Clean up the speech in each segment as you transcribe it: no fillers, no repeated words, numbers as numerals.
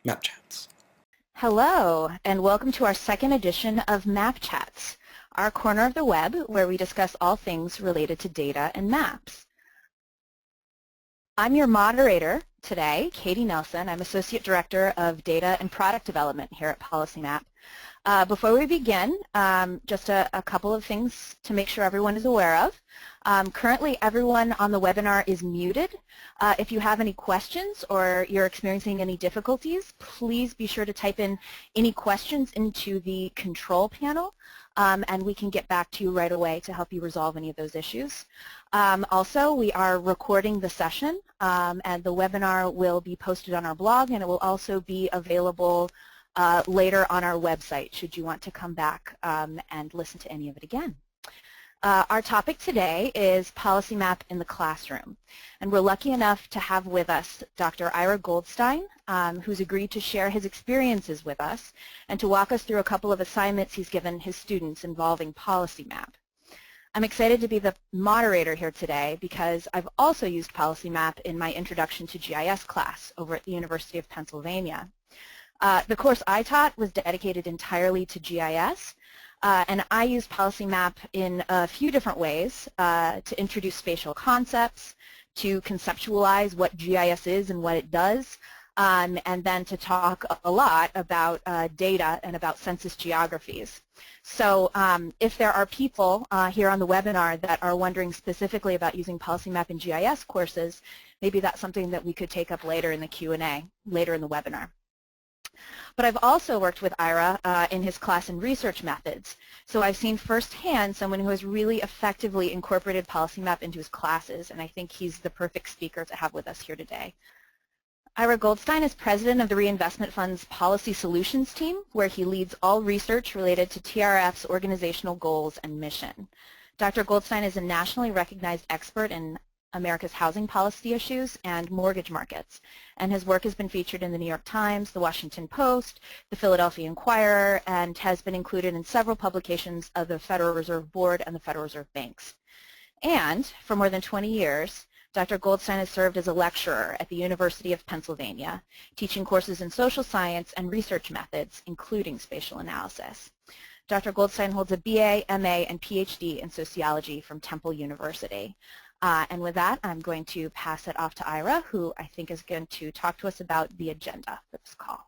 Mapchats. Hello, and welcome to our second edition of Mapchats, our corner of the web where we discuss all things related to data and maps. I'm your moderator today, Katie Nelson. I'm Associate Director of Data and Product Development here at PolicyMap. Before we begin, just a couple of things to make sure everyone is aware of. Currently, everyone on the webinar is muted. If you have any questions or you're experiencing any difficulties, please be sure to type in any questions into the control panel, and we can get back to you right away to help you resolve any of those issues. Also, we are recording the session, and the webinar will be posted on our blog, and it will also be available later on our website should you want to come back and listen to any of it again. Our topic today is PolicyMap in the classroom, and we're lucky enough to have with us Dr. Ira Goldstein, who's agreed to share his experiences with us and to walk us through a couple of assignments he's given his students involving PolicyMap. I'm excited to be the moderator here today because I've also used PolicyMap in my Introduction to GIS class over at the University of Pennsylvania. The course I taught was dedicated entirely to GIS, and I used PolicyMap in a few different ways to introduce spatial concepts, to conceptualize what GIS is and what it does, and then to talk a lot about data and about census geographies. So if there are people here on the webinar that are wondering specifically about using PolicyMap in GIS courses, maybe that's something that we could take up later in the Q&A, later in the webinar. But I've also worked with Ira in his class in research methods. So I've seen firsthand someone who has really effectively incorporated PolicyMap into his classes, and I think he's the perfect speaker to have with us here today. Ira Goldstein is president of the Reinvestment Fund's Policy Solutions team, where he leads all research related to TRF's organizational goals and mission. Dr. Goldstein is a nationally recognized expert in America's housing policy issues and mortgage markets, and his work has been featured in the New York Times, the Washington Post, the Philadelphia Inquirer, and has been included in several publications of the Federal Reserve Board and the Federal Reserve Banks. And for more than 20 years, Dr. Goldstein has served as a lecturer at the University of Pennsylvania, teaching courses in social science and research methods, including spatial analysis. Dr. Goldstein holds a BA, MA, and Ph.D. in sociology from Temple University. And with that, I'm going to pass it off to Ira, who I think is going to talk to us about the agenda for this call.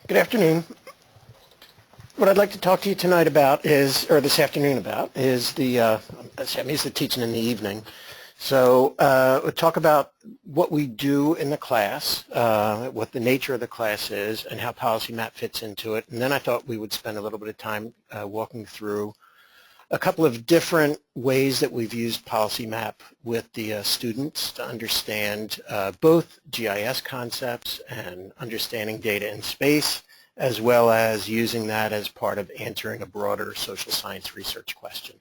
Good afternoon. What I'd like to talk to you tonight about is, or this afternoon about, is I'm used to teaching in the evening. So we'll talk about what we do in the class, what the nature of the class is, and how PolicyMap fits into it. And then I thought we would spend a little bit of time walking through a couple of different ways that we've used PolicyMap with the students to understand both GIS concepts and understanding data in space, as well as using that as part of answering a broader social science research question.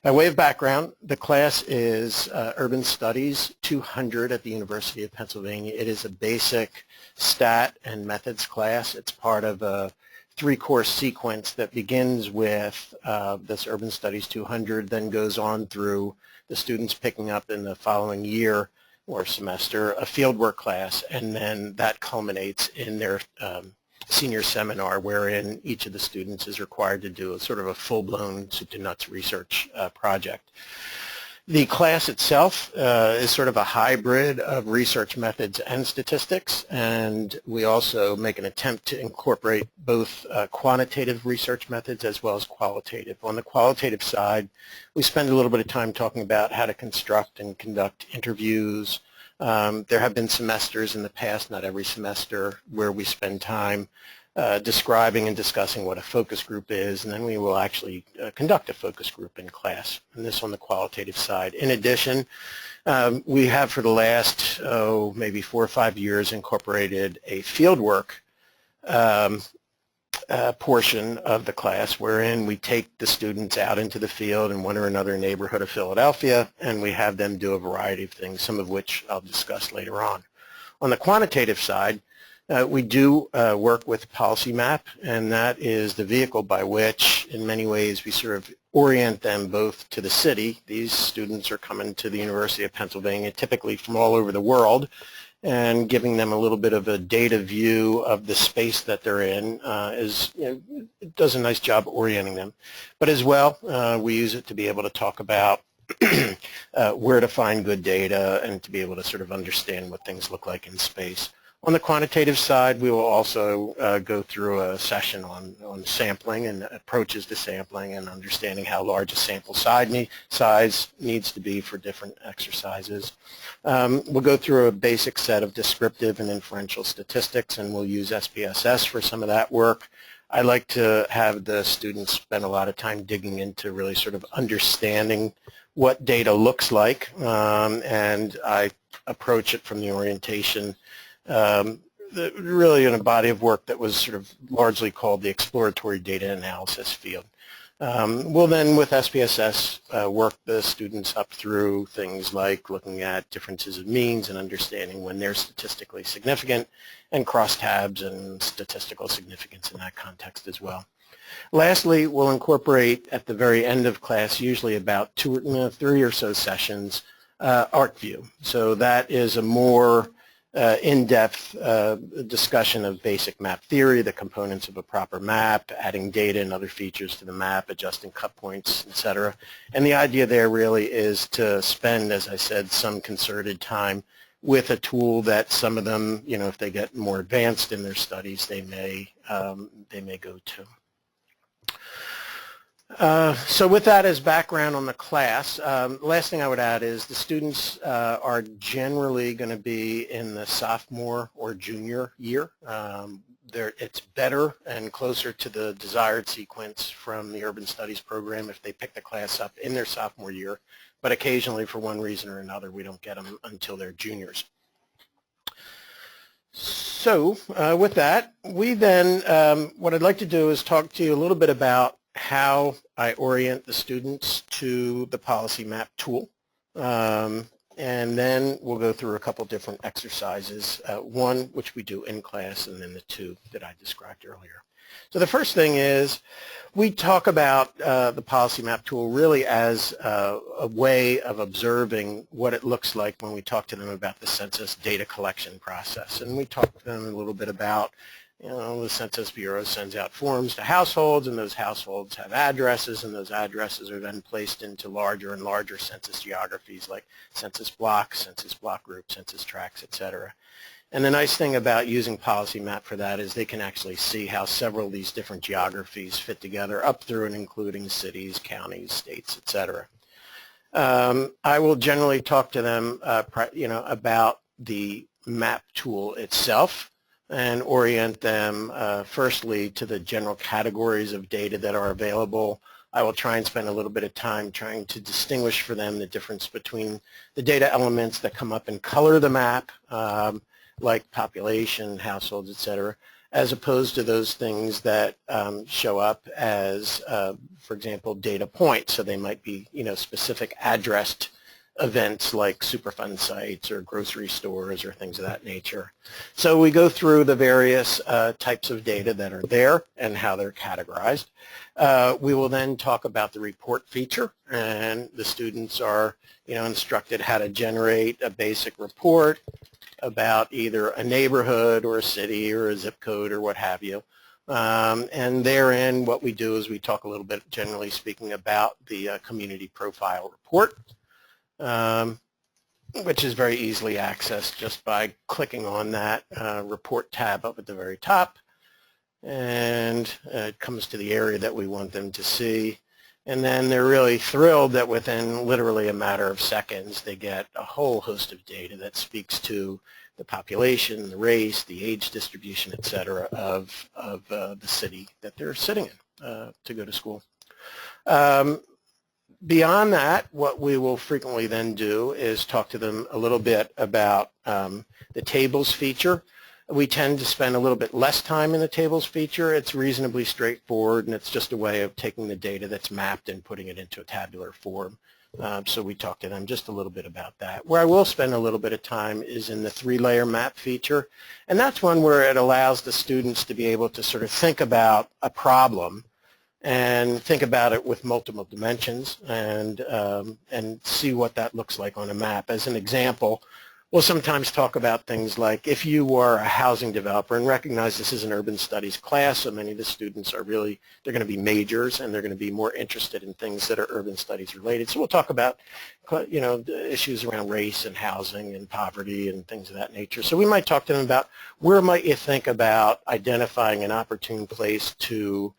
By way of background, the class is Urban Studies 200 at the University of Pennsylvania. It is a basic stat and methods class. It's part of a three-course sequence that begins with this Urban Studies 200, then goes on through the students picking up in the following year or semester a fieldwork class, and then that culminates in their senior seminar, wherein each of the students is required to do a sort of a full-blown soup to nuts research project. The class itself is sort of a hybrid of research methods and statistics, and we also make an attempt to incorporate both quantitative research methods as well as qualitative. On the qualitative side, we spend a little bit of time talking about how to construct and conduct interviews. There have been semesters in the past, not every semester, where we spend time describing and discussing what a focus group is, and then we will actually conduct a focus group in class, and this on the qualitative side. In addition, we have for the last, maybe 4 or 5 years incorporated a fieldwork portion of the class wherein we take the students out into the field in one or another neighborhood of Philadelphia, and we have them do a variety of things, some of which I'll discuss later on. On the quantitative side, We do work with PolicyMap, and that is the vehicle by which, in many ways, we sort of orient them both to the city. These students are coming to the University of Pennsylvania, typically from all over the world, and giving them a little bit of a data view of the space that they're in it does a nice job orienting them. But as well, we use it to be able to talk about where to find good data and to be able to sort of understand what things look like in space. On the quantitative side, we will also go through a session on sampling and approaches to sampling and understanding how large a sample size needs to be for different exercises. We'll go through a basic set of descriptive and inferential statistics, and we'll use SPSS for some of that work. I like to have the students spend a lot of time digging into really sort of understanding what data looks like, and I approach it from the orientation really in a body of work that was sort of largely called the exploratory data analysis field. We'll then, with SPSS, work the students up through things like looking at differences of means and understanding when they're statistically significant, and crosstabs and statistical significance in that context as well. Lastly, we'll incorporate at the very end of class, usually about 3 or so sessions, Arcview. So that is a more in-depth discussion of basic map theory, the components of a proper map, adding data and other features to the map, adjusting cut points, etc. And the idea there really is to spend, as I said, some concerted time with a tool that some of them, if they get more advanced in their studies, they may go to. So with that as background on the class, last thing I would add is the students are generally going to be in the sophomore or junior year. It's better and closer to the desired sequence from the Urban Studies program if they pick the class up in their sophomore year, but occasionally for one reason or another we don't get them until they're juniors. So with that, we then, what I'd like to do is talk to you a little bit about how I orient the students to the PolicyMap tool. And then we'll go through a couple different exercises, one which we do in class and then the two that I described earlier. So the first thing is we talk about the PolicyMap tool really as a way of observing what it looks like when we talk to them about the census data collection process. And we talk to them a little bit about the Census Bureau sends out forms to households, and those households have addresses, and those addresses are then placed into larger and larger census geographies like census block group, census tracts, etc. And the nice thing about using PolicyMap for that is they can actually see how several of these different geographies fit together up through and including cities, counties, states, etc. I will generally talk to them about the map tool itself, and orient them firstly to the general categories of data that are available. I will try and spend a little bit of time trying to distinguish for them the difference between the data elements that come up and color the map, like population, households, etc., as opposed to those things that show up as, for example, data points. So they might be, specific addressed events like Superfund sites or grocery stores or things of that nature. So we go through the various types of data that are there and how they're categorized. We will then talk about the report feature, and the students are instructed how to generate a basic report about either a neighborhood or a city or a zip code or what have you. And therein what we do is we talk a little bit, generally speaking, about the community profile report, which is very easily accessed just by clicking on that report tab up at the very top, and it comes to the area that we want them to see, and then they're really thrilled that within literally a matter of seconds they get a whole host of data that speaks to the population, the race, the age distribution, etc. of the city that they're sitting in to go to school. Beyond that, what we will frequently then do is talk to them a little bit about the tables feature. We tend to spend a little bit less time in the tables feature. It's reasonably straightforward, and it's just a way of taking the data that's mapped and putting it into a tabular form. So we talked to them just a little bit about that. Where I will spend a little bit of time is in the 3-layer map feature, and that's one where it allows the students to be able to sort of think about a problem and think about it with multiple dimensions and see what that looks like on a map. As an example, we'll sometimes talk about things like if you were a housing developer, and recognize this is an urban studies class, so many of the students are really, they're going to be majors and they're going to be more interested in things that are urban studies related. So we'll talk about, you know, the issues around race and housing and poverty and things of that nature. So we might talk to them about where might you think about identifying an opportune place to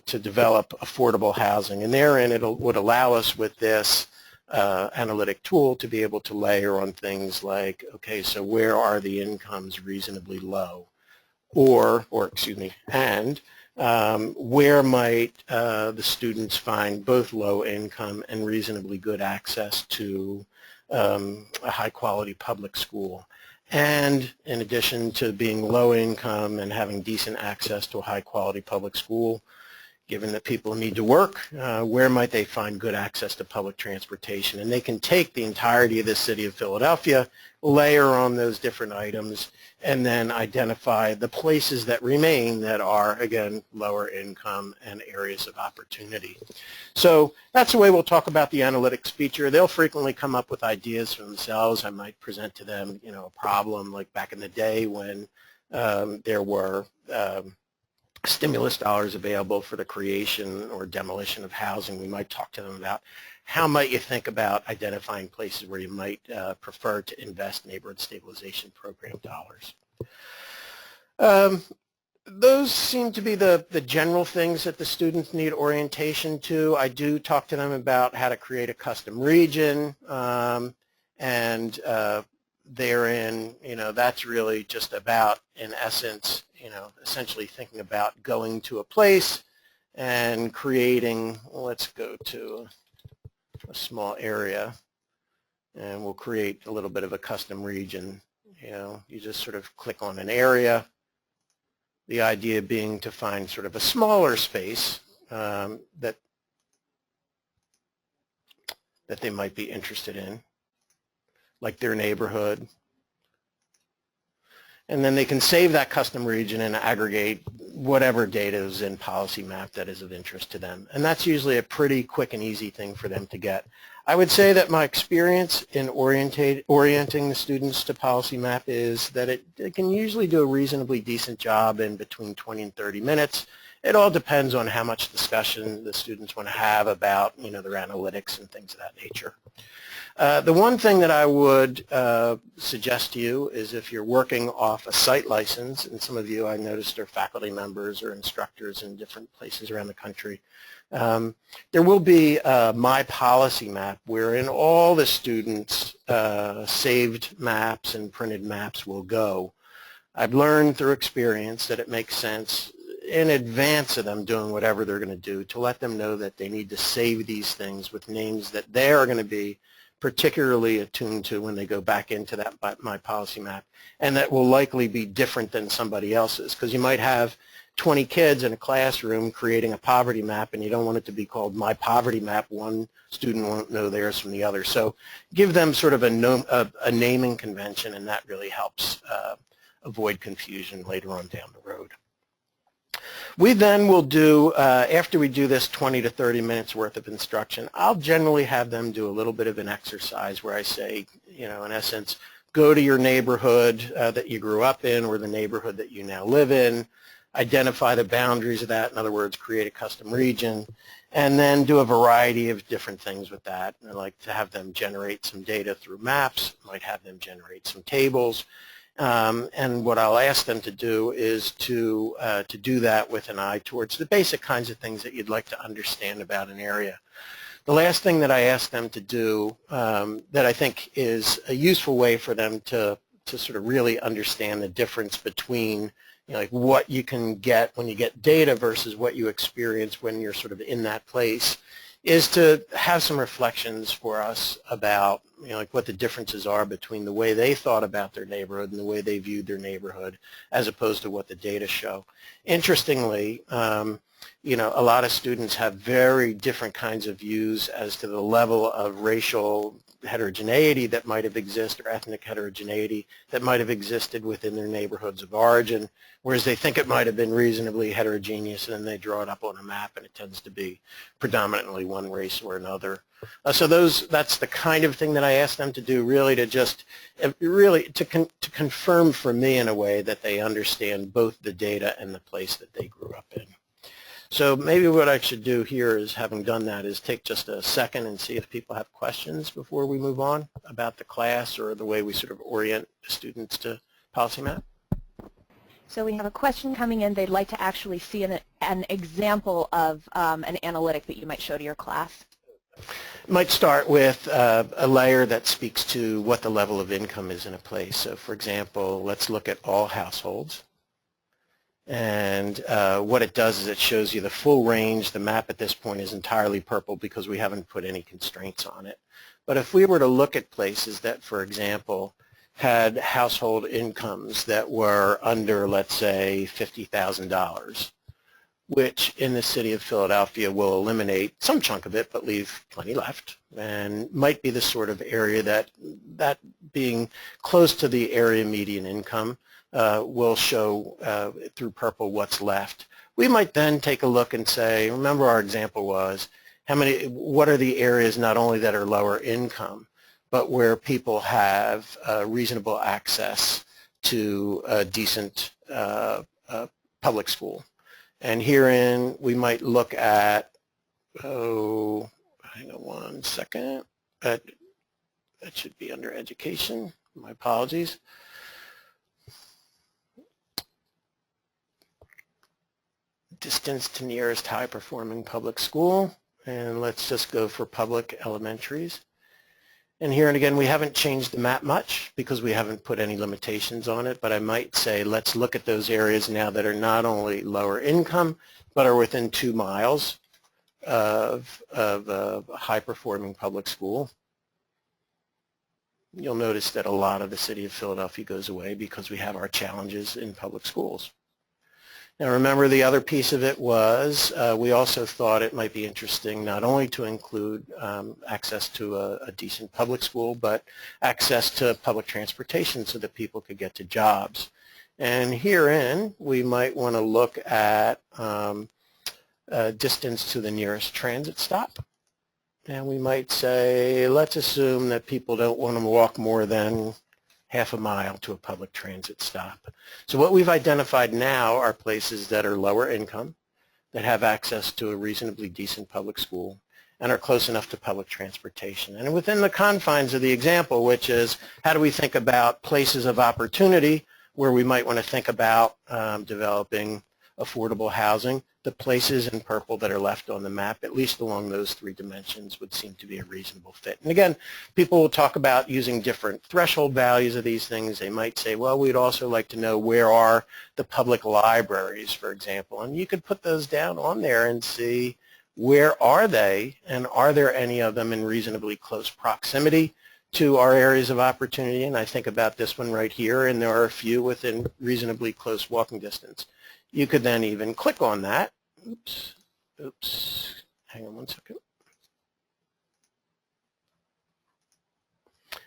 develop affordable housing, and therein it would allow us with this analytic tool to be able to layer on things like, okay, so where are the incomes reasonably low, or excuse me, and where might the students find both low income and reasonably good access to a high quality public school. And in addition to being low income and having decent access to a high quality public school, given that people need to work, where might they find good access to public transportation? And they can take the entirety of the city of Philadelphia, layer on those different items, and then identify the places that remain that are, again, lower income and areas of opportunity. So that's the way we'll talk about the analytics feature. They'll frequently come up with ideas for themselves. I might present to them, you know, a problem like back in the day when there were stimulus dollars available for the creation or demolition of housing. We might talk to them about how might you think about identifying places where you might prefer to invest neighborhood stabilization program dollars. Those seem to be the general things that the students need orientation to. I do talk to them about how to create a custom region, and therein, you know, that's really just about, in essence, you know, essentially thinking about going to a place and creating, let's go to a small area, and we'll create a little bit of a custom region. You know, you just sort of click on an area, the idea being to find sort of a smaller space that they might be interested in, like their neighborhood. And then they can save that custom region and aggregate whatever data is in PolicyMap that is of interest to them. And that's usually a pretty quick and easy thing for them to get. I would say that my experience in orienting the students to PolicyMap is that it can usually do a reasonably decent job in between 20 and 30 minutes. It all depends on how much discussion the students want to have about, you know, their analytics and things of that nature. The one thing that I would suggest to you is if you're working off a site license, and some of you I noticed are faculty members or instructors in different places around the country, there will be My PolicyMap wherein all the students' saved maps and printed maps will go. I've learned through experience that it makes sense in advance of them doing whatever they're going to do to let them know that they need to save these things with names that they are going to be particularly attuned to when they go back into that My PolicyMap, and that will likely be different than somebody else's, because you might have 20 kids in a classroom creating a poverty map and you don't want it to be called My Poverty Map. One student won't know theirs from the other. So give them sort of a naming convention, and that really helps avoid confusion later on down the road. We then will do, after we do this 20 to 30 minutes worth of instruction, I'll generally have them do a little bit of an exercise where I say, you know, in essence, go to your neighborhood that you grew up in or the neighborhood that you now live in, identify the boundaries of that, in other words, create a custom region, and then do a variety of different things with that. I like to have them generate some data through maps, might have them generate some tables. And what I'll ask them to do is to do that with an eye towards the basic kinds of things that you'd like to understand about an area. The last thing that I ask them to do that I think is a useful way for them to sort of really understand the difference between, you know, like what you can get when you get data versus what you experience when you're sort of in that place, is to have some reflections for us about, like what the differences are between the way they thought about their neighborhood and the way they viewed their neighborhood as opposed to what the data show. Interestingly, a lot of students have very different kinds of views as to the level of racial heterogeneity that might have existed or ethnic heterogeneity that might have existed within their neighborhoods of origin, whereas they think it might have been reasonably heterogeneous, and then they draw it up on a map and it tends to be predominantly one race or another. So that's the kind of thing that I asked them to do, really to just, to confirm for me in a way that they understand both the data and the place that they grew up in. So maybe what I should do here is, having done that, is take just a second and see if people have questions before we move on about the class or the way we sort of orient the students to PolicyMap. So we have a question coming in. They'd like to actually see an example of an analytic that you might show to your class. Might start with a layer that speaks to what the level of income is in a place. So for example, let's look at all households. And what it does is it shows you the full range. The map at this point is entirely purple because we haven't put any constraints on it. But if we were to look at places that, for example, had household incomes that were under, let's say, $50,000, which in the city of Philadelphia will eliminate some chunk of it but leave plenty left, and might be the sort of area that being close to the area median income will show through purple what's left. We might then take a look and say, remember our example was, what are the areas not only that are lower income, but where people have reasonable access to a decent public school. And herein we might look at, hang on one second, that should be under education, my apologies. Distance to nearest high-performing public school, and let's just go for public elementaries. And here and again, we haven't changed the map much because we haven't put any limitations on it, but I might say let's look at those areas now that are not only lower income, but are within 2 miles of a high-performing public school. You'll notice that a lot of the city of Philadelphia goes away because we have our challenges in public schools. Now remember, the other piece of it was we also thought it might be interesting not only to include access to a decent public school, but access to public transportation so that people could get to jobs. And herein, we might want to look at distance to the nearest transit stop. And we might say, let's assume that people don't want to walk more than half a mile to a public transit stop. So what we've identified now are places that are lower income, that have access to a reasonably decent public school, and are close enough to public transportation. And within the confines of the example, which is how do we think about places of opportunity where we might want to think about developing affordable housing, the places in purple that are left on the map, at least along those 3 dimensions, would seem to be a reasonable fit. And again, people will talk about using different threshold values of these things. They might say, well, we'd also like to know where are the public libraries, for example. And you could put those down on there and see where are they, and are there any of them in reasonably close proximity to our areas of opportunity. And I think about this one right here, and there are a few within reasonably close walking distance. You could then even click on that. Oops, hang on one second.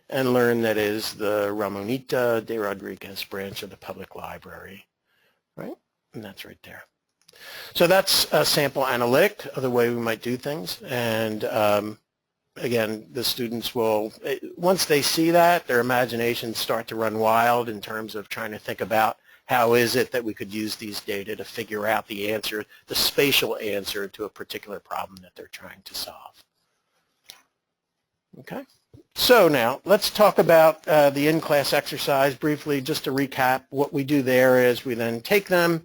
And learn that is the Ramonita de Rodriguez branch of the public library, right? And that's right there. So that's a sample analytic of the way we might do things. And again, the students will, once they see that, their imaginations start to run wild in terms of trying to think about how is it that we could use these data to figure out the answer, the spatial answer to a particular problem that they're trying to solve. Okay, so now let's talk about the in-class exercise briefly. Just to recap, what we do there is we then take them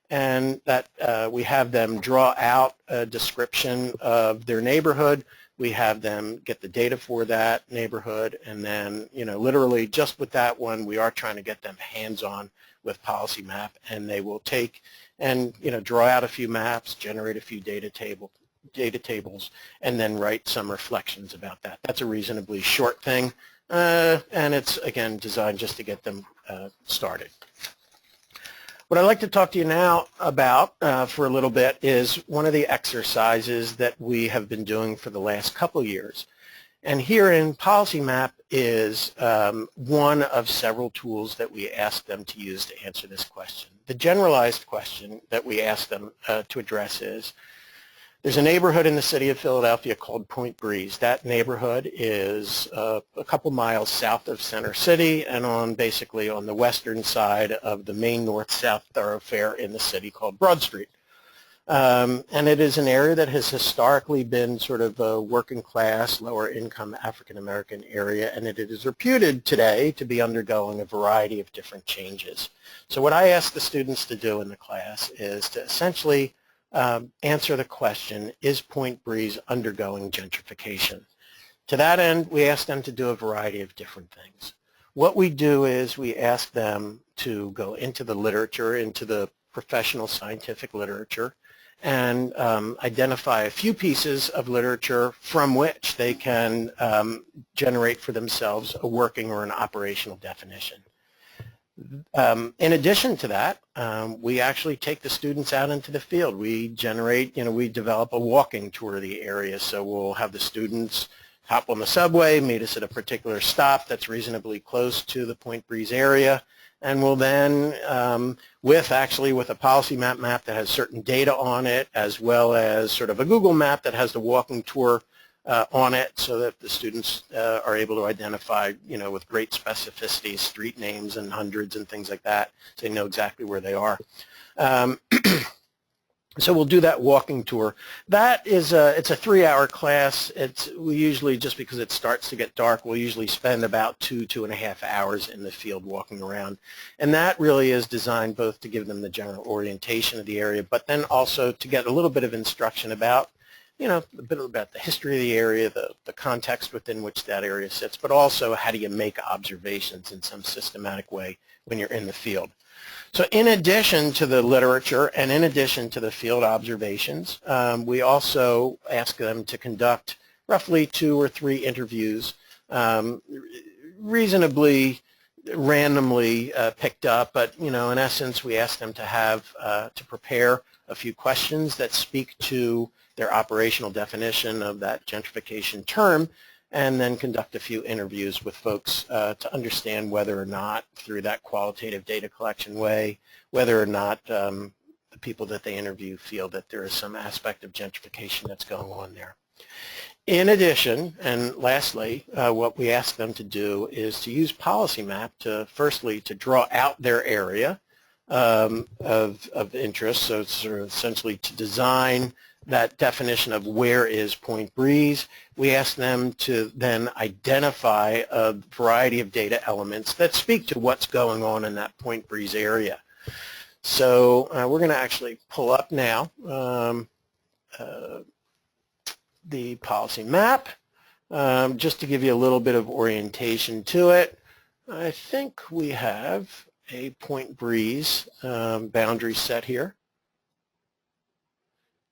and that we have them draw out a description of their neighborhood. We have them get the data for that neighborhood, and then, literally just with that one, we are trying to get them hands-on with PolicyMap, and they will take and, draw out a few maps, generate a few data data tables, and then write some reflections about that. That's a reasonably short thing, and it's, again, designed just to get them started. What I'd like to talk to you now about for a little bit is one of the exercises that we have been doing for the last couple years. And here in PolicyMap is one of several tools that we ask them to use to answer this question. The generalized question that we ask them to address is, there's a neighborhood in the city of Philadelphia called Point Breeze. That neighborhood is a couple miles south of Center City and basically on the western side of the main north-south thoroughfare in the city called Broad Street. And it is an area that has historically been sort of a working class, lower income African-American area, and it is reputed today to be undergoing a variety of different changes. So what I ask the students to do in the class is to essentially answer the question, is Point Breeze undergoing gentrification? To that end, we ask them to do a variety of different things. What we do is we ask them to go into the literature, into the professional scientific literature, and identify a few pieces of literature from which they can generate for themselves a working or an operational definition. In addition to that, we actually take the students out into the field. We generate, we develop a walking tour of the area. So we'll have the students hop on the subway, meet us at a particular stop that's reasonably close to the Point Breeze area, and we'll then, with a PolicyMap map that has certain data on it, as well as sort of a Google map that has the walking tour on it, so that the students are able to identify, with great specificity, street names and hundreds and things like that, so they know exactly where they are. So we'll do that walking tour. That is it's a 3-hour class. We usually, just because it starts to get dark, we'll usually spend about 2.5 hours in the field walking around. And that really is designed both to give them the general orientation of the area, but then also to get a little bit of instruction about, a bit about the history of the area, the context within which that area sits, but also how do you make observations in some systematic way when you're in the field. So in addition to the literature and in addition to the field observations, we also ask them to conduct roughly 2 or 3 interviews, reasonably randomly picked up, but in essence we ask them to prepare a few questions that speak to their operational definition of that gentrification term, and then conduct a few interviews with folks to understand whether or not, through that qualitative data collection way, whether or not the people that they interview feel that there is some aspect of gentrification that's going on there. In addition, and lastly, what we ask them to do is to use PolicyMap to, firstly, to draw out their area of interest, so it's sort of essentially to design that definition of where is Point Breeze. We ask them to then identify a variety of data elements that speak to what's going on in that Point Breeze area. So we're going to actually pull up now the policy map just to give you a little bit of orientation to it. I think we have a Point Breeze boundary set here.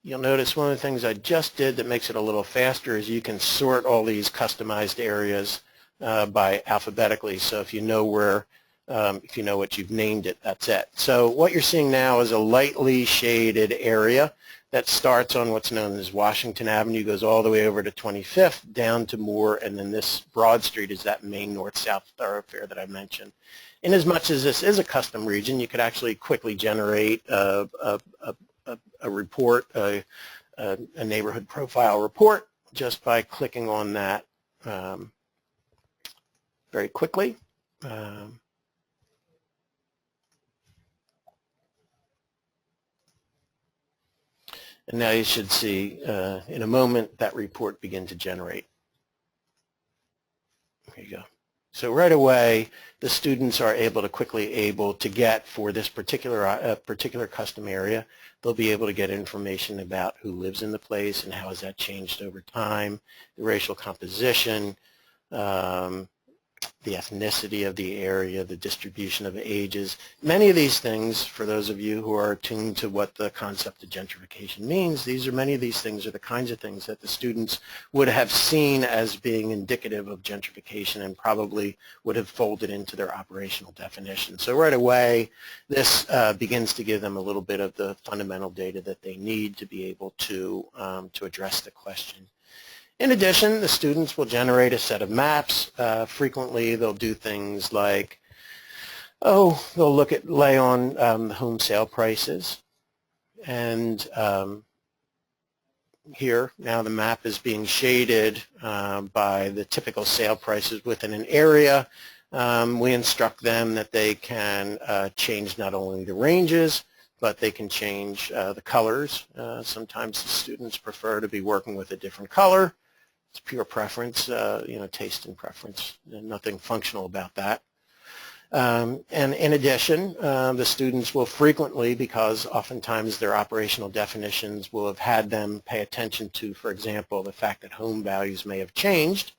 You'll notice one of the things I just did that makes it a little faster is you can sort all these customized areas by alphabetically. So if you know where, if you know what you've named it, that's it. So what you're seeing now is a lightly shaded area that starts on what's known as Washington Avenue, goes all the way over to 25th, down to Moore, and then this Broad Street is that main north-south thoroughfare that I mentioned. Inasmuch as this is a custom region, you could actually quickly generate a report, a neighborhood profile report, just by clicking on that very quickly. And now you should see in a moment that report begin to generate. There you go. So right away, the students are quickly able to get, for this particular custom area, they'll be able to get information about who lives in the place and how has that changed over time, the racial composition, the ethnicity of the area, the distribution of ages. Many of these things, for those of you who are attuned to what the concept of gentrification means, many of these things are the kinds of things that the students would have seen as being indicative of gentrification and probably would have folded into their operational definition. So right away, this begins to give them a little bit of the fundamental data that they need to be able to address the question. In addition, the students will generate a set of maps. Frequently, they'll do things like, they'll lay on the home sale prices. And here, now the map is being shaded by the typical sale prices within an area. We instruct them that they can change not only the ranges, but they can change the colors. Sometimes the students prefer to be working with a different color. It's pure preference, taste and preference, nothing functional about that. And in addition, the students will frequently, because oftentimes their operational definitions will have had them pay attention to, for example, the fact that home values may have changed,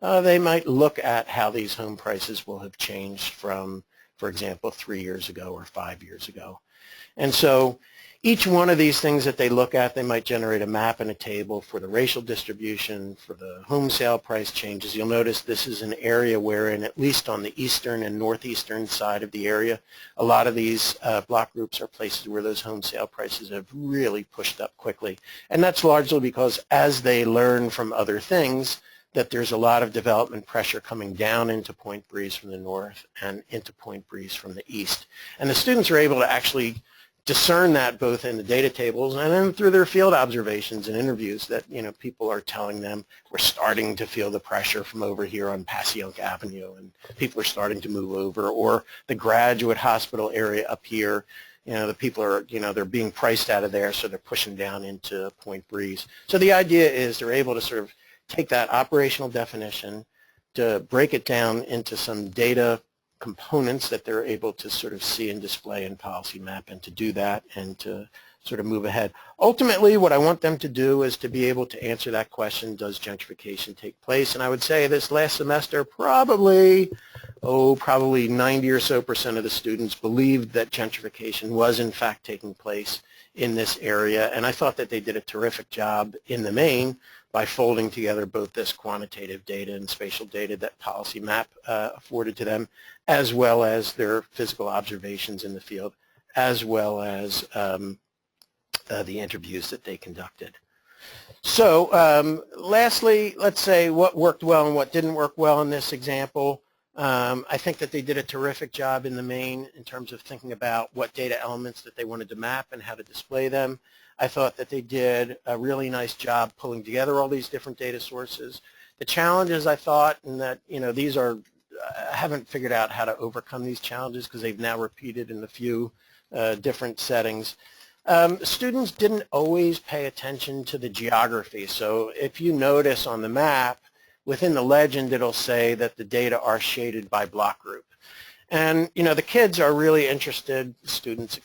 they might look at how these home prices will have changed from, for example, 3 years ago or 5 years ago. And so each one of these things that they look at, they might generate a map and a table for the racial distribution, for the home sale price changes. You'll notice this is an area wherein, at least on the eastern and northeastern side of the area, a lot of these block groups are places where those home sale prices have really pushed up quickly. And that's largely because as they learn from other things, that there's a lot of development pressure coming down into Point Breeze from the north and into Point Breeze from the east. And the students are able to actually discern that both in the data tables and then through their field observations and interviews that, people are telling them we're starting to feel the pressure from over here on Passyunk Avenue and people are starting to move over, or the Graduate Hospital area up here, the people are, they're being priced out of there, so they're pushing down into Point Breeze. So the idea is they're able to sort of take that operational definition to break it down into some data components that they're able to sort of see and display in PolicyMap, and to do that and to sort of move ahead. Ultimately, what I want them to do is to be able to answer that question, does gentrification take place? And I would say this last semester, probably 90 or so % of the students believed that gentrification was in fact taking place in this area, and I thought that they did a terrific job in the main by folding together both this quantitative data and spatial data that PolicyMap afforded to them, as well as their physical observations in the field, as well as the interviews that they conducted. So lastly, let's say what worked well and what didn't work well in this example. I think that they did a terrific job in the main in terms of thinking about what data elements that they wanted to map and how to display them. I thought that they did a really nice job pulling together all these different data sources. The challenges, I thought, and that, these are, I haven't figured out how to overcome these challenges because they've now repeated in a few different settings. Students didn't always pay attention to the geography. So if you notice on the map, within the legend, it'll say that the data are shaded by block group. And, the kids are really interested, the students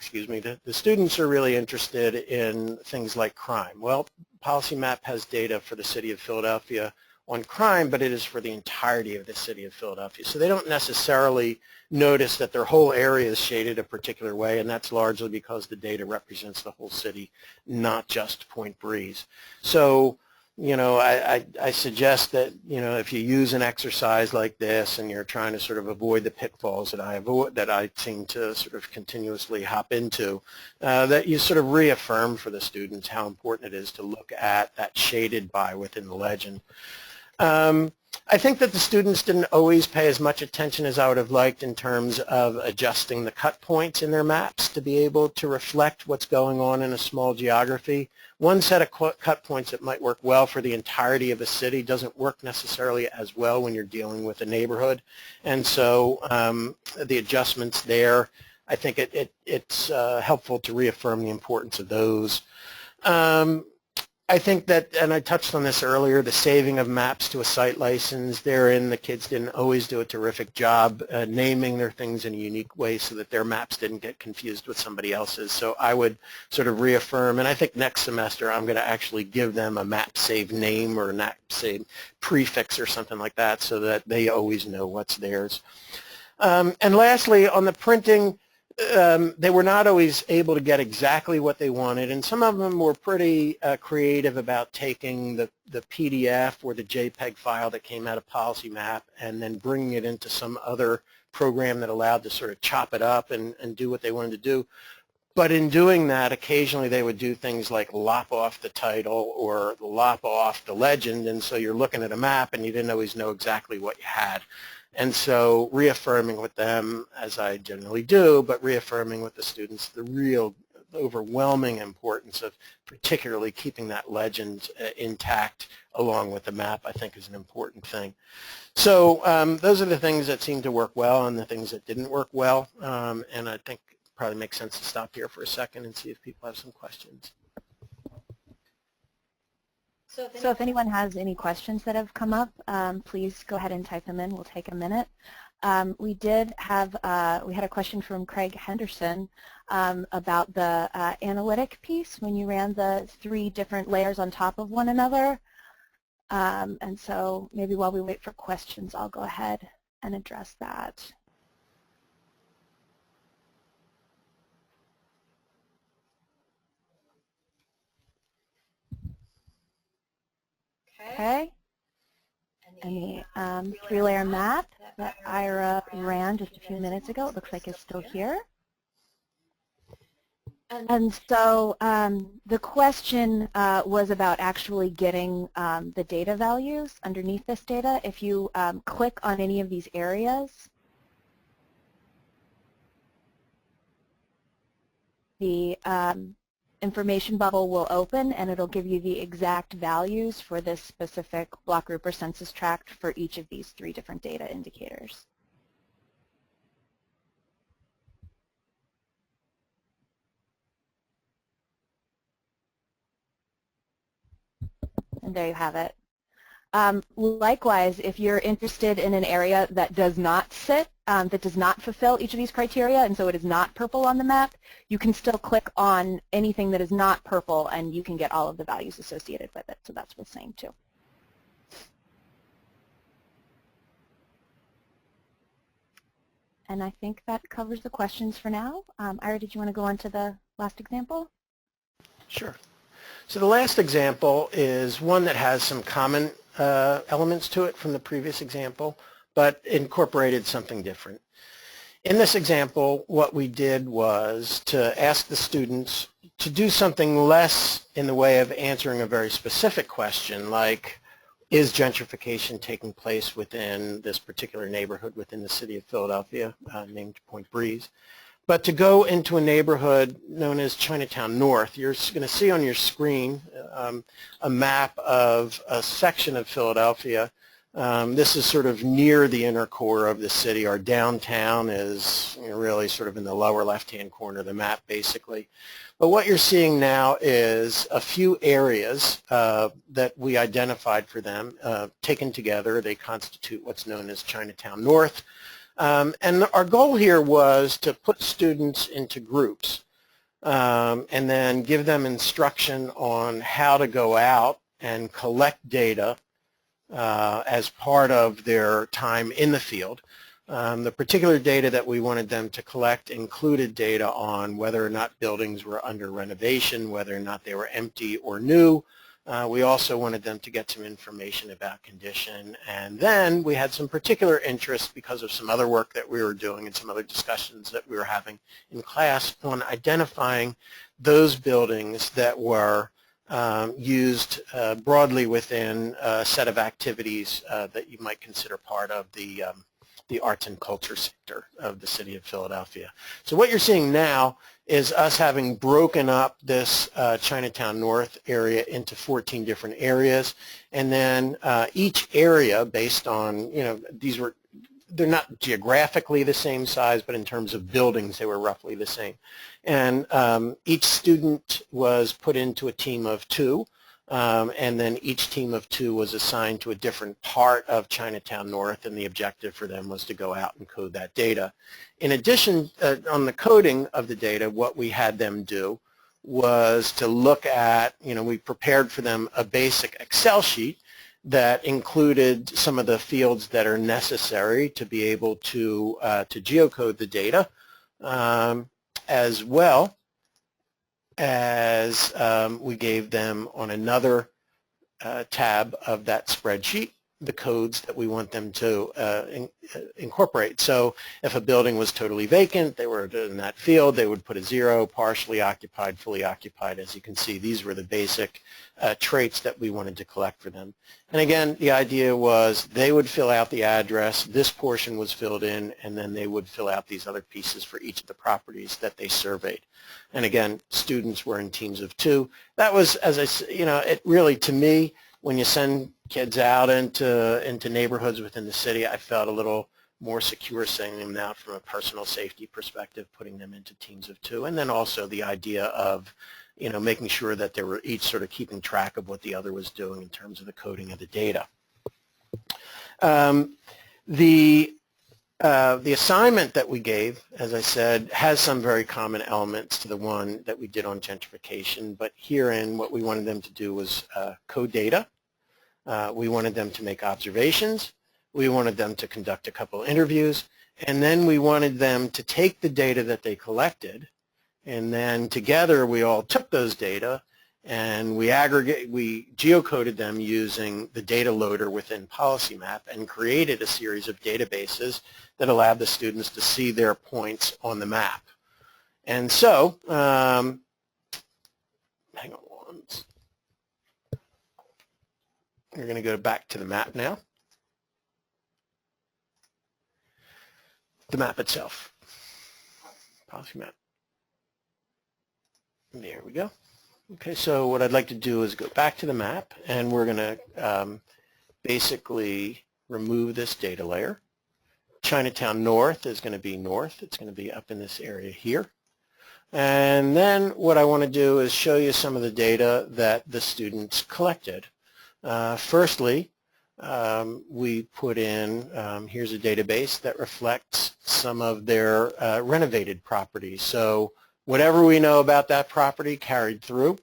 are really interested in things like crime. Well, PolicyMap has data for the city of Philadelphia on crime, but it is for the entirety of the city of Philadelphia. So they don't necessarily notice that their whole area is shaded a particular way, and that's largely because the data represents the whole city, not just Point Breeze. So, I suggest that, if you use an exercise like this and you're trying to sort of avoid the pitfalls that I seem to sort of continuously hop into, that you sort of reaffirm for the students how important it is to look at that shaded by within the legend. I think that the students didn't always pay as much attention as I would have liked in terms of adjusting the cut points in their maps to be able to reflect what's going on in a small geography. One set of cut points that might work well for the entirety of a city doesn't work necessarily as well when you're dealing with a neighborhood. And so the adjustments there, I think it's helpful to reaffirm the importance of those. I think that, and I touched on this earlier, the saving of maps to a site license, therein the kids didn't always do a terrific job naming their things in a unique way so that their maps didn't get confused with somebody else's. So I would sort of reaffirm, and I think next semester I'm going to actually give them a map save name or a map save prefix or something like that so that they always know what's theirs. And lastly, on the printing, they were not always able to get exactly what they wanted, and some of them were pretty creative about taking the PDF or the JPEG file that came out of PolicyMap and then bringing it into some other program that allowed to sort of chop it up and do what they wanted to do. But in doing that, occasionally they would do things like lop off the title or lop off the legend, and so you're looking at a map and you didn't always know exactly what you had. And so reaffirming with them, as I generally do, but reaffirming with the students the real overwhelming importance of particularly keeping that legend intact along with the map, I think is an important thing. So those are the things that seem to work well and the things that didn't work well. And I think it probably makes sense to stop here for a second and see if people have some questions. So if anyone has any questions that have come up, please go ahead and type them in. We'll take a minute. We had a question from Craig Henderson about the analytic piece when you ran the 3 different layers on top of one another. And so maybe while we wait for questions, I'll go ahead and address that. Okay. And the 3-layer map that Ira ran just a few minutes ago, it looks like is still here. And so the question was about actually getting the data values underneath this data. If you click on any of these areas, the information bubble will open and it'll give you the exact values for this specific block group or census tract for each of these 3 different data indicators. And there you have it. Likewise, if you're interested in an area that does not sit, that does not fulfill each of these criteria, and so it is not purple on the map, you can still click on anything that is not purple and you can get all of the values associated with it. So that's what's saying too. And I think that covers the questions for now. Ira, did you want to go on to the last example? Sure. So the last example is one that has some common elements to it from the previous example, but incorporated something different. In this example, what we did was to ask the students to do something less in the way of answering a very specific question, like, is gentrification taking place within this particular neighborhood within the city of Philadelphia, named Point Breeze, but to go into a neighborhood known as Chinatown North. You're going to see on your screen a map of a section of Philadelphia. This is sort of near the inner core of the city. Our downtown is really sort of in the lower left-hand corner of the map, basically. But what you're seeing now is a few areas that we identified for them. Taken together, they constitute what's known as Chinatown North. And our goal here was to put students into groups and then give them instruction on how to go out and collect data as part of their time in the field. The particular data that we wanted them to collect included data on whether or not buildings were under renovation, whether or not they were empty or new. We also wanted them to get some information about condition, and then we had some particular interest because of some other work that we were doing and some other discussions that we were having in class on identifying those buildings that were used broadly within a set of activities that you might consider part of the arts and culture sector of the city of Philadelphia. So what you're seeing now is us having broken up this Chinatown North area into 14 different areas, and then each area based on, they're not geographically the same size, but in terms of buildings they were roughly the same. And each student was put into a team of 2. and then each team of 2 was assigned to a different part of Chinatown North, and the objective for them was to go out and code that data. In addition, on the coding of the data, what we had them do was to look at, we prepared for them a basic Excel sheet that included some of the fields that are necessary to be able to geocode the data, as well as we gave them on another tab of that spreadsheet the codes that we want them to incorporate. So if a building was totally vacant, they were in that field, they would put a 0, partially occupied, fully occupied. As you can see, these were the basic traits that we wanted to collect for them. And again, the idea was they would fill out the address, this portion was filled in, and then they would fill out these other pieces for each of the properties that they surveyed. And again, students were in teams of 2. That was, as I said, it really, to me, when you send kids out into neighborhoods within the city, I felt a little more secure sending them out from a personal safety perspective, putting them into teams of 2, and then also the idea of, making sure that they were each sort of keeping track of what the other was doing in terms of the coding of the data. The assignment that we gave, as I said, has some very common elements to the one that we did on gentrification, but herein what we wanted them to do was code data. We wanted them to make observations. We wanted them to conduct a couple interviews, and then we wanted them to take the data that they collected, and then together we all took those data and we geocoded them using the data loader within PolicyMap and created a series of databases that allowed the students to see their points on the map. And so, hang on once. We're going to go back to the map now. The map itself. PolicyMap. There we go. Okay, so what I'd like to do is go back to the map, and we're going to basically remove this data layer. Chinatown North is going to be north. It's going to be up in this area here. And then what I want to do is show you some of the data that the students collected. Firstly, we put in, here's a database that reflects some of their renovated properties. So whatever we know about that property carried through.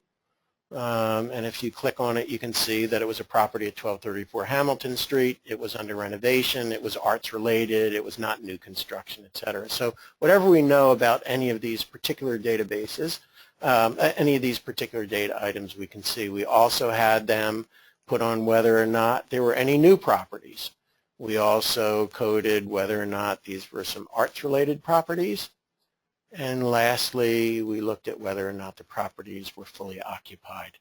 And if you click on it, you can see that it was a property at 1234 Hamilton Street. It was under renovation. It was arts related. It was not new construction, et cetera. So whatever we know about any of these particular databases, any of these particular data items we can see. We also had them put on whether or not there were any new properties. We also coded whether or not these were some arts-related properties. And lastly, we looked at whether or not the properties were fully occupied.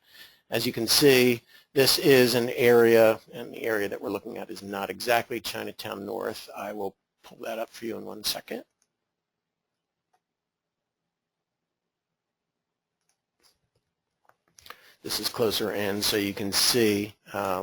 As you can see, this is an area, and the area that we're looking at is not exactly Chinatown North. I will pull that up for you in 1 second. This is closer in, so you can see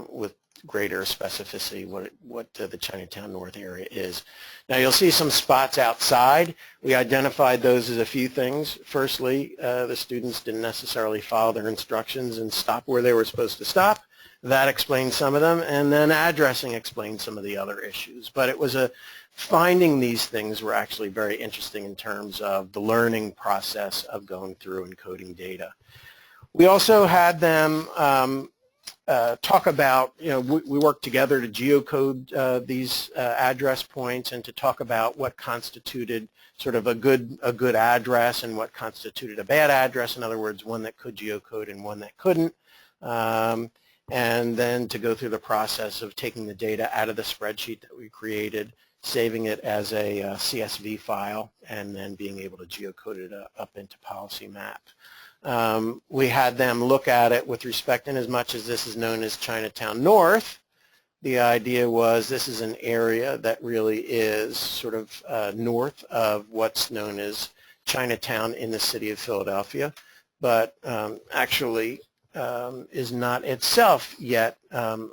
with greater specificity what the Chinatown North area is. Now you'll see some spots outside. We identified those as a few things. Firstly, the students didn't necessarily follow their instructions and stop where they were supposed to stop. That explains some of them, and then addressing explains some of the other issues. But it was finding these things were actually very interesting in terms of the learning process of going through and coding data. We also had them talk about, we worked together to geocode these address points and to talk about what constituted sort of a good address and what constituted a bad address. In other words, one that could geocode and one that couldn't. And then to go through the process of taking the data out of the spreadsheet that we created, saving it as a CSV file, and then being able to geocode it up into PolicyMap. We had them look at it with respect, in as much as this is known as Chinatown North, the idea was this is an area that really is sort of north of what's known as Chinatown in the city of Philadelphia, but actually is not itself yet an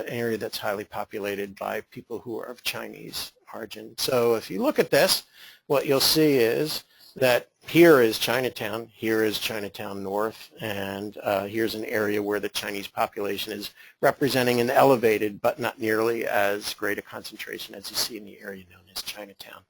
area that's highly populated by people who are of Chinese origin. So if you look at this, what you'll see is that here is Chinatown, here is Chinatown North, and here's an area where the Chinese population is representing an elevated but not nearly as great a concentration as you see in the area known as Chinatown.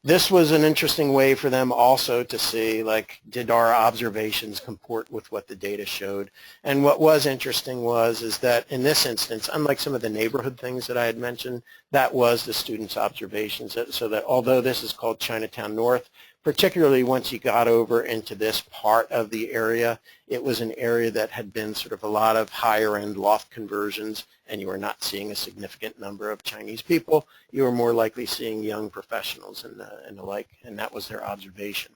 This was an interesting way for them also to see, like, did our observations comport with what the data showed? And what was interesting is that in this instance, unlike some of the neighborhood things that I had mentioned, that was the students' observations. So that although this is called Chinatown North, particularly once you got over into this part of the area, it was an area that had been sort of a lot of higher-end loft conversions, and you were not seeing a significant number of Chinese people. You were more likely seeing young professionals and the like, and that was their observation.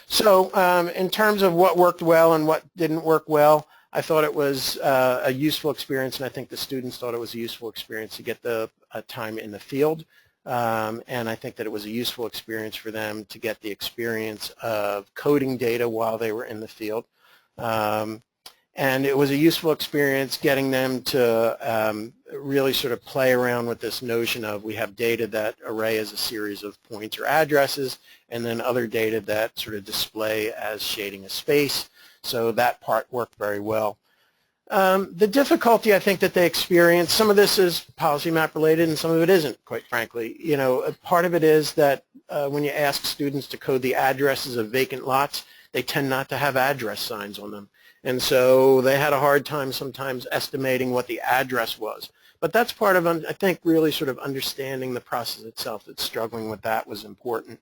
So in terms of what worked well and what didn't work well, I thought it was a useful experience, and I think the students thought it was a useful experience to get the time in the field. And I think that it was a useful experience for them to get the experience of coding data while they were in the field. And it was a useful experience getting them to really sort of play around with this notion of we have data that array as a series of points or addresses, and then other data that sort of display as shading a space. So that part worked very well. The difficulty I think that they experience, some of this is PolicyMap related and some of it isn't, quite frankly. You know, part of it is that when you ask students to code the addresses of vacant lots, they tend not to have address signs on them. And so they had a hard time sometimes estimating what the address was. But that's part of, I think, really sort of understanding the process itself. That struggling with that was important.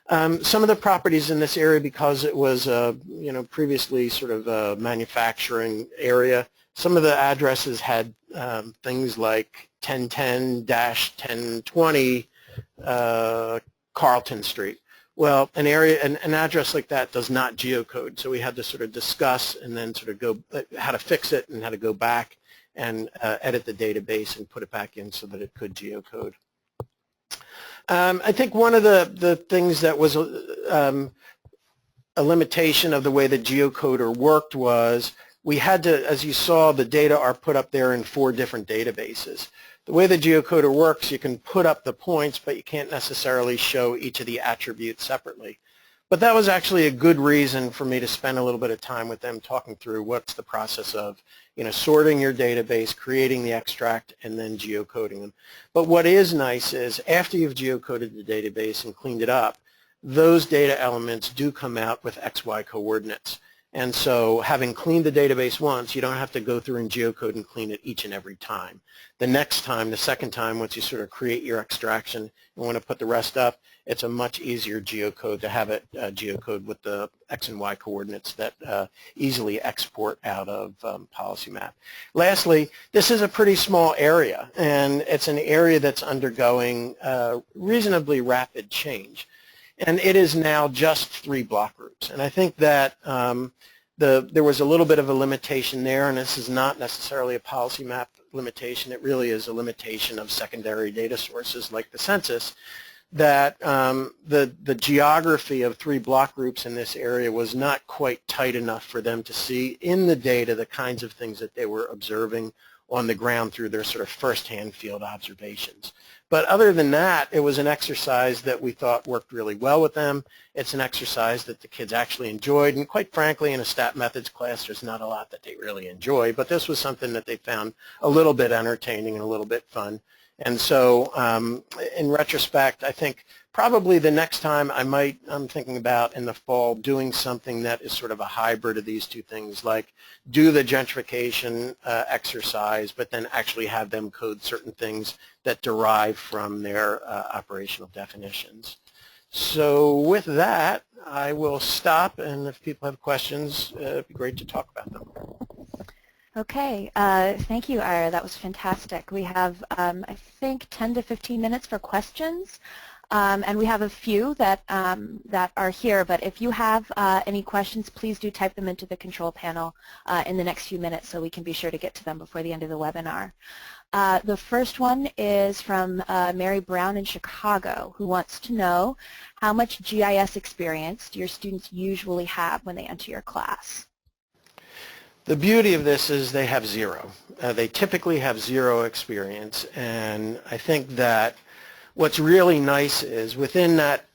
Some of the properties in this area, because it was you know, previously sort of a manufacturing area, some of the addresses had things like 1010-1020 Carlton Street. Well, an address like that does not geocode, so we had to sort of discuss and then sort of go how to fix it and how to go back and edit the database and put it back in so that it could geocode. I think one of the things that was a limitation of the way the geocoder worked was we had to, as you saw, the data are put up there in 4 different databases. The way the geocoder works, you can put up the points, but you can't necessarily show each of the attributes separately. But that was actually a good reason for me to spend a little bit of time with them talking through what's the process of, you know, sorting your database, creating the extract, and then geocoding them. But what is nice is after you've geocoded the database and cleaned it up, those data elements do come out with XY coordinates. And so having cleaned the database once, you don't have to go through and geocode and clean it each and every time. The next time, the second time, once you sort of create your extraction and want to put the rest up, it's a much easier geocode to have it geocode with the X and Y coordinates that easily export out of PolicyMap. Lastly, this is a pretty small area, and it's an area that's undergoing reasonably rapid change. And it is now just 3 block groups. And I think that there was a little bit of a limitation there, and this is not necessarily a PolicyMap limitation. It really is a limitation of secondary data sources like the census, that the geography of 3 block groups in this area was not quite tight enough for them to see in the data the kinds of things that they were observing on the ground through their sort of first-hand field observations. But other than that, it was an exercise that we thought worked really well with them. It's an exercise that the kids actually enjoyed, and quite frankly, in a stat methods class, there's not a lot that they really enjoy, but this was something that they found a little bit entertaining and a little bit fun. And so in retrospect, I think probably the next time I'm thinking about in the fall doing something that is sort of a hybrid of these 2 things, like do the gentrification exercise, but then actually have them code certain things that derive from their operational definitions. So with that, I will stop, and if people have questions, it'd be great to talk about them. Okay, thank you, Ira. That was fantastic. We have, I think, 10 to 15 minutes for questions, and we have a few that are here. But if you have any questions, please do type them into the control panel in the next few minutes, so we can be sure to get to them before the end of the webinar. The first one is from Mary Brown in Chicago, who wants to know how much GIS experience do your students usually have when they enter your class? The beauty of this is they have 0. They typically have 0 experience, and I think that what's really nice is within that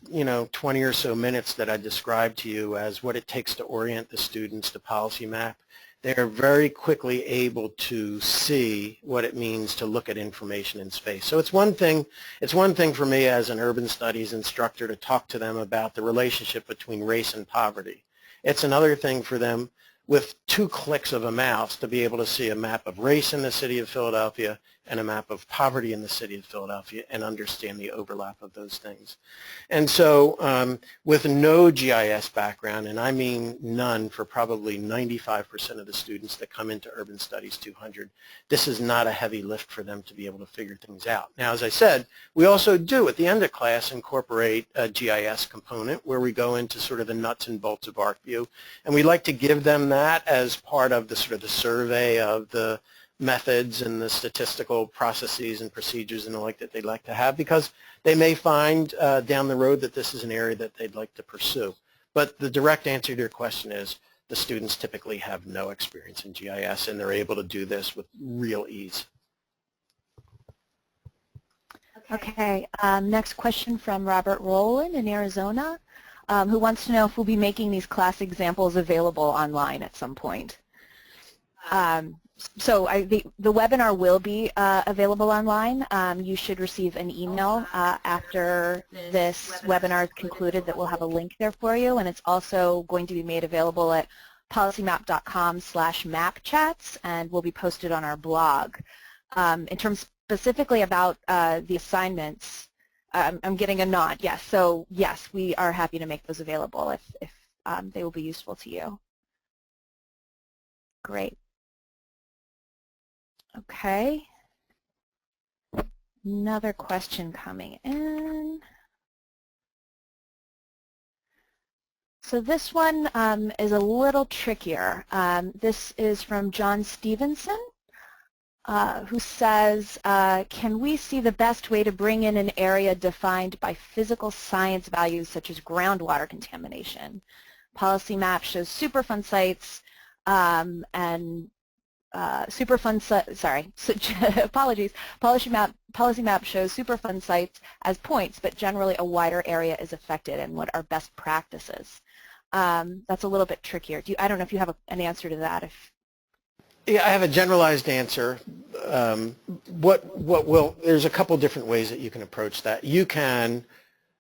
20 or so minutes that I described to you as what it takes to orient the students to PolicyMap, they're very quickly able to see what it means to look at information in space. So it's one thing for me as an urban studies instructor to talk to them about the relationship between race and poverty. It's another thing for them with 2 clicks of a mouse to be able to see a map of race in the city of Philadelphia and a map of poverty in the city of Philadelphia and understand the overlap of those things. And so with no GIS background, and I mean none for probably 95% of the students that come into Urban Studies 200, this is not a heavy lift for them to be able to figure things out. Now, as I said, we also do at the end of class incorporate a GIS component where we go into sort of the nuts and bolts of Arcview, and we like to give them that as part of the sort of the survey of the methods and the statistical processes and procedures and the like that they'd like to have, because they may find down the road that this is an area that they'd like to pursue. But the direct answer to your question is the students typically have no experience in GIS, and they're able to do this with real ease. Okay, next question from Robert Rowland in Arizona, who wants to know if we'll be making these class examples available online at some point. So the webinar will be available online. You should receive an email after this webinar is concluded that will have a link there for you, and it's also going to be made available at policymap.com/mapchats and will be posted on our blog. In terms specifically about the assignments, I'm getting a nod, yes. So yes, we are happy to make those available if they will be useful to you. Great. Okay. Another question coming in. So this one is a little trickier. This is from John Stevenson, who says, can we see the best way to bring in an area defined by physical science values such as groundwater contamination? PolicyMap shows Superfund sites and apologies. PolicyMap shows Superfund sites as points, but generally a wider area is affected, and what are best practices? That's a little bit trickier. I don't know if you have an answer to that. Yeah, I have a generalized answer. There's a couple different ways that you can approach that. You can,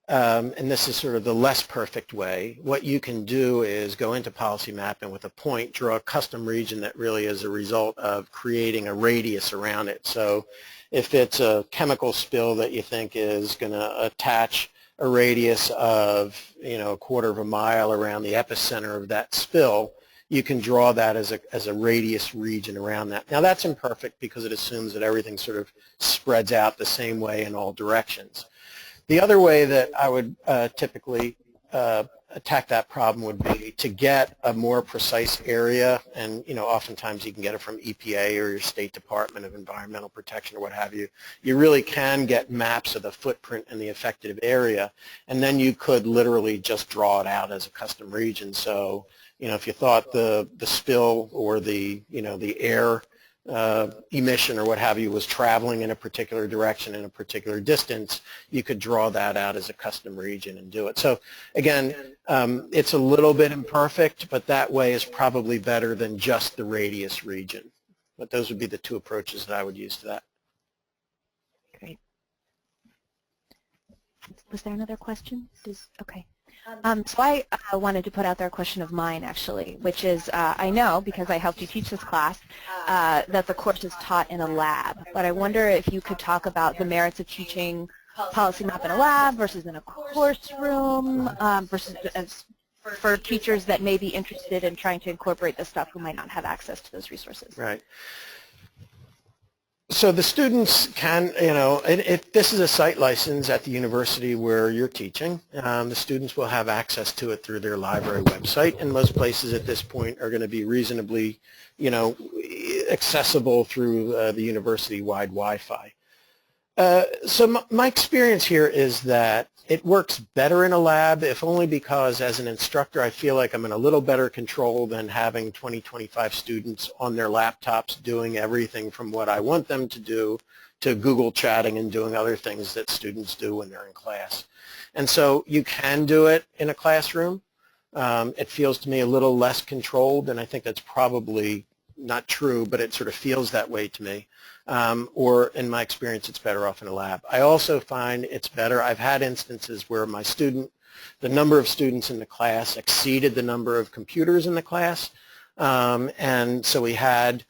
and this is sort of the less perfect way, what you can do is go into PolicyMap and with a point draw a custom region that really is a result of creating a radius around it. So if it's a chemical spill that you think is going to attach a radius of, a quarter of a mile around the epicenter of that spill, you can draw that as a radius region around that. Now that's imperfect because it assumes that everything sort of spreads out the same way in all directions. The other way that I would typically attack that problem would be to get a more precise area, and oftentimes you can get it from EPA or your State Department of Environmental Protection or what have you. You really can get maps of the footprint in the affected area, and then you could literally just draw it out as a custom region. So if you thought the spill or the air emission or what have you was traveling in a particular direction in a particular distance, you could draw that out as a custom region and do it. So again, it's a little bit imperfect, but that way is probably better than just the radius region. But those would be the 2 approaches that I would use to that. Great. Was there another question? Okay. So I wanted to put out there a question of mine, actually, which is I know, because I helped you teach this class, that the course is taught in a lab. But I wonder if you could talk about the merits of teaching PolicyMap in a lab versus in a course room, versus for teachers that may be interested in trying to incorporate this stuff who might not have access to those resources. Right. So the students can, if this is a site license at the university where you're teaching, the students will have access to it through their library website, and most places at this point are going to be reasonably, accessible through the university-wide Wi-Fi. So my experience here is that it works better in a lab, if only because as an instructor I feel like I'm in a little better control than having 20, 25 students on their laptops doing everything from what I want them to do to Google chatting and doing other things that students do when they're in class. And so you can do it in a classroom. It feels to me a little less controlled, and I think that's probably not true, but it sort of feels that way to me. Or in my experience, it's better off in a lab. I also find it's better. I've had instances where the number of students in the class exceeded the number of computers in the class, and so we had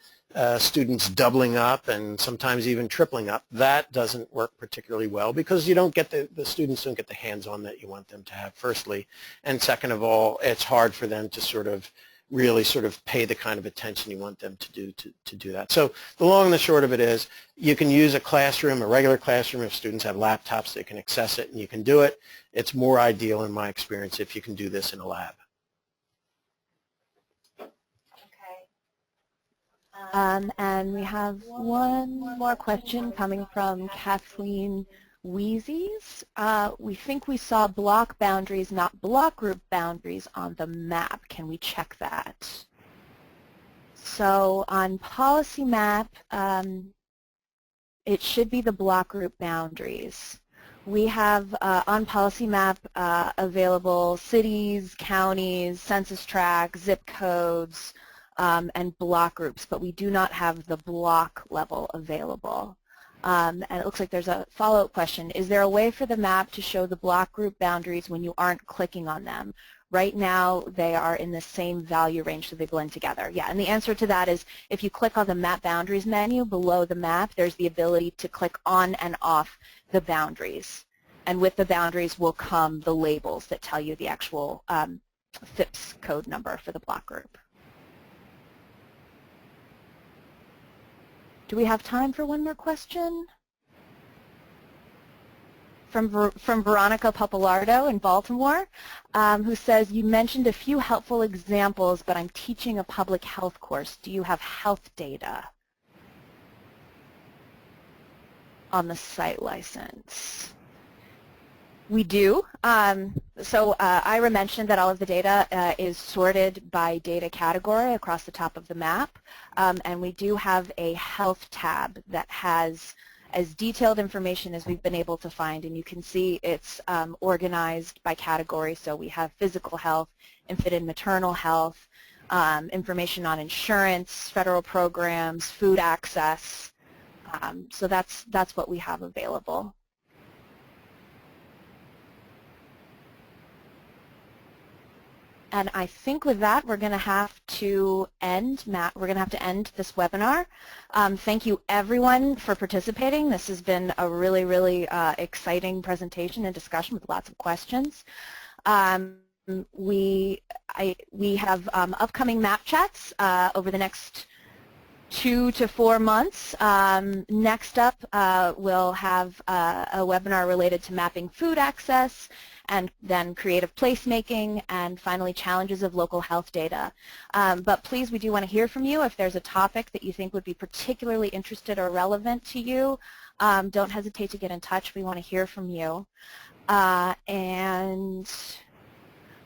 students doubling up and sometimes even tripling up. That doesn't work particularly well because you don't get the students don't get the hands-on that you want them to have, firstly, and second of all, it's hard for them to really pay the kind of attention you want them to do that. So the long and the short of it is you can use a classroom, a regular classroom, if students have laptops, they can access it and you can do it. It's more ideal in my experience if you can do this in a lab. And we have one more question coming from Kathleen Wheezy's. We think we saw block boundaries, not block group boundaries on the map. Can we check that? So on PolicyMap, it should be the block group boundaries. We have on PolicyMap available cities, counties, census tracts, zip codes, and block groups, but we do not have the block level available. And it looks like there's a follow-up question. Is there a way for the map to show the block group boundaries when you aren't clicking on them? Right now, they are in the same value range, so they blend together. Yeah, and the answer to that is if you click on the Map Boundaries menu below the map, there's the ability to click on and off the boundaries. And with the boundaries will come the labels that tell you the actual FIPS code number for the block group. Do we have time for one more question? From Veronica Papalardo in Baltimore, who says, you mentioned a few helpful examples, but I'm teaching a public health course. Do you have health data on the site license? We do. So Ira mentioned that all of the data is sorted by data category across the top of the map, and we do have a health tab that has as detailed information as we've been able to find, and you can see it's organized by category. So we have physical health, infant and maternal health, information on insurance, federal programs, food access. So that's what we have available. And I think with that, we're going to have to end, Matt, we're going to have to end this webinar. Thank you, everyone, for participating. This has been a really, really exciting presentation and discussion with lots of questions. We have upcoming Mapchats over the next 2 to 4 months. Next up, we'll have a webinar related to mapping food access, and then creative placemaking, and finally challenges of local health data. But please, we do want to hear from you. If there's a topic that you think would be particularly interested or relevant to you, don't hesitate to get in touch. We want to hear from you. And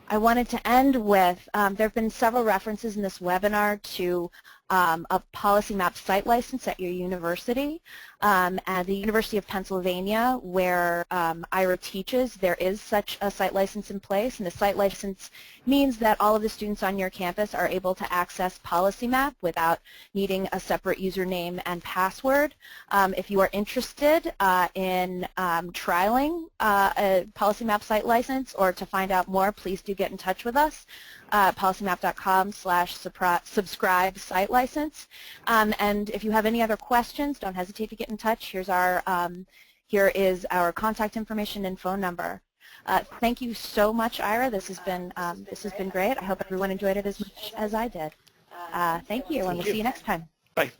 I wanted to end with, there have been several references in this webinar to a PolicyMap site license at your university. At the University of Pennsylvania, where Ira teaches, there is such a site license in place, and the site license means that all of the students on your campus are able to access PolicyMap without needing a separate username and password. If you are interested in trialing a PolicyMap site license or to find out more, please do get in touch with us. PolicyMap.com/subscribe site license. And if you have any other questions, don't hesitate to get in touch. Here is our contact information and phone number. Thank you so much, Ira. This has been great. I hope everyone enjoyed it as much as I did. Thank you, and we'll see you next time. Bye.